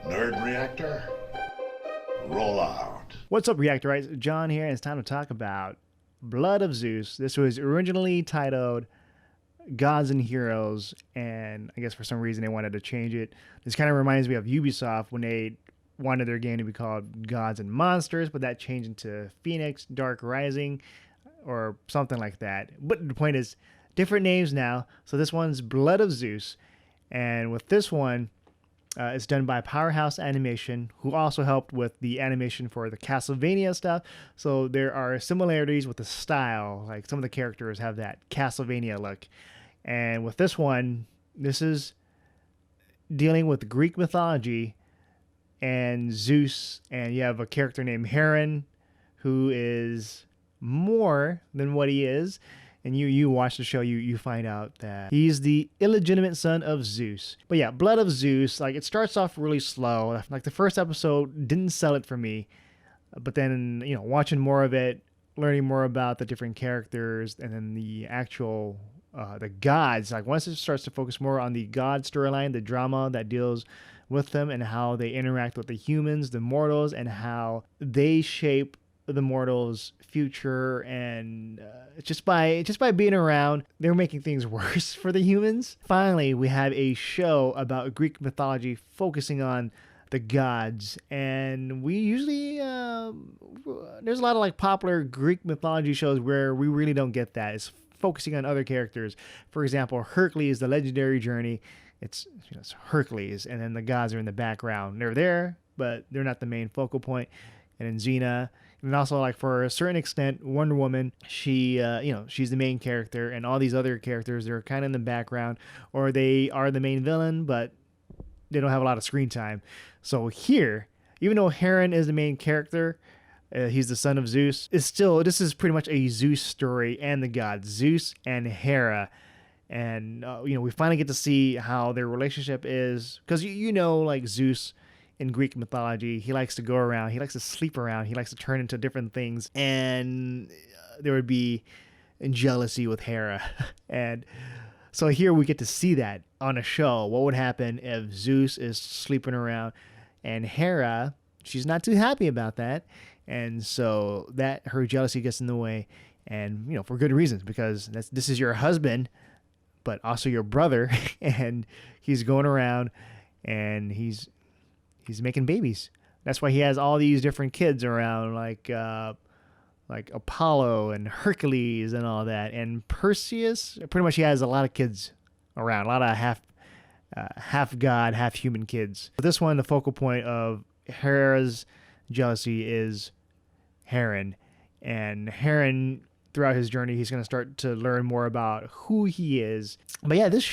Nerd Reactor, roll out. What's up, Reactorites? John here, and it's time to talk about Blood of Zeus. This was originally titled Gods and Heroes, and I guess for some reason they wanted to change it. This kind of reminds me of Ubisoft when they wanted their game to be called Gods and Monsters, but that changed into Phoenix Dark Rising or something like that. But the point is, different names now. So this one's Blood of Zeus, and with this one, it's done by Powerhouse Animation, who also helped with the animation for the Castlevania stuff. So there are similarities with the style. Like some of the characters have that Castlevania look. And with this one, this is dealing with Greek mythology and Zeus. And you have a character named Heron, who is more than what he is. And you watch the show, you find out that he's the illegitimate son of Zeus. But yeah, Blood of Zeus, like it starts off really slow. Like the first episode didn't sell it for me. But then, watching more of it, learning more about the different characters and then the actual, the gods, like once it starts to focus more on the god storyline, the drama that deals with them and how they interact with the humans, the mortals, and how they shape the mortals' future, and just by being around, they're making things worse for the humans. Finally, we have a show about Greek mythology focusing on the gods, and we usually there's a lot of like popular Greek mythology shows where we really don't get that. It's focusing on other characters. For example, Hercules, the legendary journey. It's Hercules, and then the gods are in the background. They're there, but they're not the main focal point. And then Xena. And also, like, for a certain extent, Wonder Woman, she, she's the main character, and all these other characters, they're kind of in the background, or they are the main villain, but they don't have a lot of screen time. So here, even though Heron is the main character, he's the son of Zeus, this is pretty much a Zeus story and the gods, Zeus and Hera. And, we finally get to see how their relationship is, because, like Zeus, in Greek mythology, he likes to go around, he likes to sleep around, he likes to turn into different things, and there would be jealousy with Hera. And so here we get to see that on a show. What would happen if Zeus is sleeping around and Hera, she's not too happy about that, and so that her jealousy gets in the way, and for good reasons, because this is your husband, but also your brother, and he's going around and he's making babies. That's why he has all these different kids around, like Apollo and Hercules and all that. And Perseus, pretty much he has a lot of kids around, a lot of half god, half human kids. But this one, the focal point of Hera's jealousy is Heron. And Heron, throughout his journey, he's going to start to learn more about who he is. But yeah, this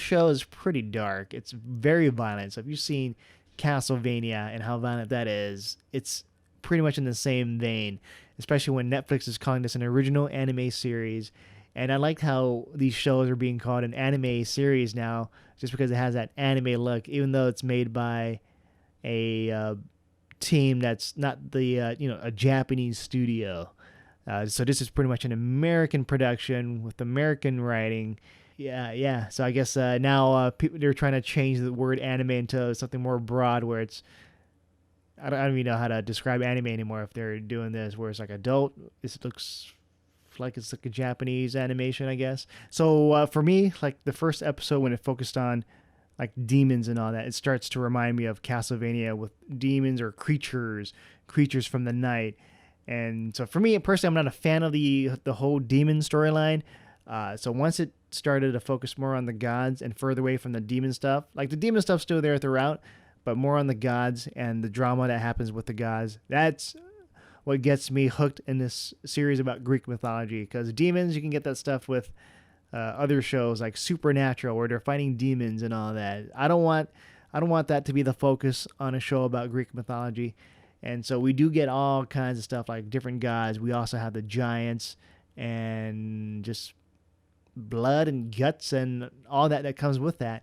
show is pretty dark. It's very violent. So if you've seen Castlevania and how violent that is, it's pretty much in the same vein, especially when Netflix is calling this an original anime series. And I like how these shows are being called an anime series now, just because it has that anime look, even though it's made by a team that's not the a Japanese studio. So this is pretty much an American production with American writing. Yeah. So I guess now they're trying to change the word anime into something more broad, where it's I don't even know how to describe anime anymore if they're doing this, where it's like adult. This looks like it's like a Japanese animation, I guess. So for me, like the first episode when it focused on like demons and all that, it starts to remind me of Castlevania with demons or creatures from the night. And so for me personally, I'm not a fan of the whole demon storyline. So once it started to focus more on the gods and further away from the demon stuff, like the demon stuff's still there throughout, but more on the gods and the drama that happens with the gods. That's what gets me hooked in this series about Greek mythology, because demons, you can get that stuff with other shows like Supernatural, where they're fighting demons and all that. I don't want that to be the focus on a show about Greek mythology. And so we do get all kinds of stuff like different gods. We also have the giants and just blood and guts and all that comes with that.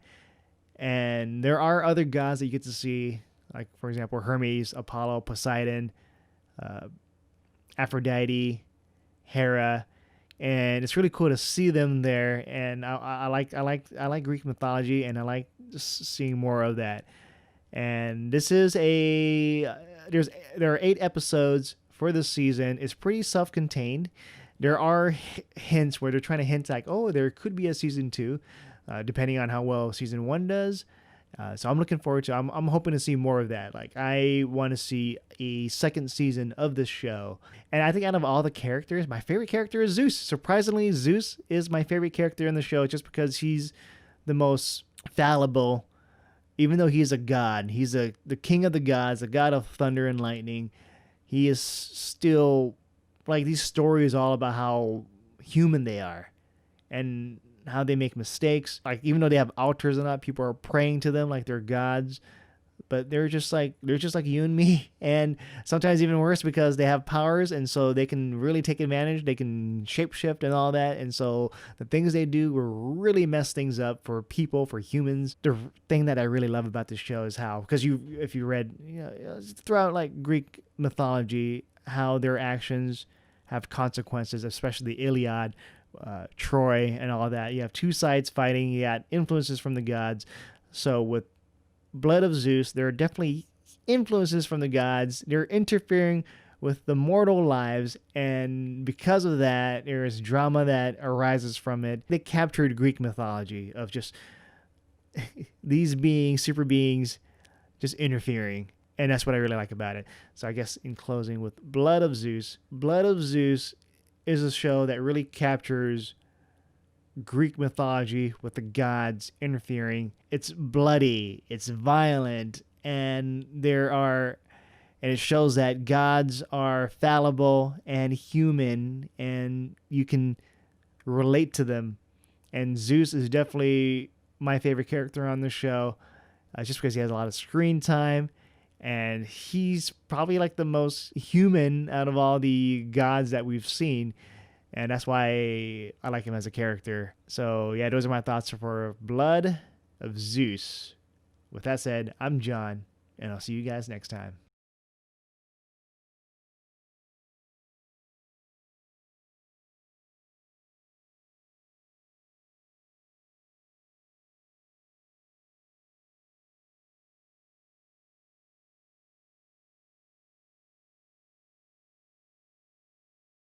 And there are other gods that you get to see, like for example Hermes, Apollo, Poseidon, Aphrodite, Hera, and it's really cool to see them there. And I like Greek mythology, and I like just seeing more of that. And this is there are 8 episodes for this season. It's pretty self-contained. There are hints where they're trying to hint like, oh, there could be a season 2, depending on how well season 1 does. So I'm looking forward to. I'm hoping to see more of that. Like, I want to see a second season of this show. And I think out of all the characters, my favorite character is Zeus. Surprisingly, Zeus is my favorite character in the show, just because he's the most fallible. Even though he's a god, he's the king of the gods, the god of thunder and lightning. He is still, like, these stories all about how human they are, and how they make mistakes. Like, even though they have altars and that, people are praying to them like they're gods, but they're just like you and me, and sometimes even worse, because they have powers, and so they can really take advantage. They can shapeshift and all that, and so the things they do will really mess things up for people, for humans. The thing that I really love about this show is how, because if you read, throughout, like, Greek mythology, how their actions have consequences, especially the Iliad, Troy, and all that. You have two sides fighting. You got influences from the gods. So with Blood of Zeus, there are definitely influences from the gods. They're interfering with the mortal lives, and because of that, there is drama that arises from it. They captured Greek mythology of just these beings, super beings, just interfering, and that's what I really like about it. So I guess in closing with Blood of Zeus is a show that really captures Greek mythology with the gods interfering. It's bloody, it's violent, and it shows that gods are fallible and human, and you can relate to them. And Zeus is definitely my favorite character on the show, just because he has a lot of screen time, and he's probably like the most human out of all the gods that we've seen. And that's why I like him as a character. So yeah, those are my thoughts for Blood of Zeus. With that said, I'm John, and I'll see you guys next time.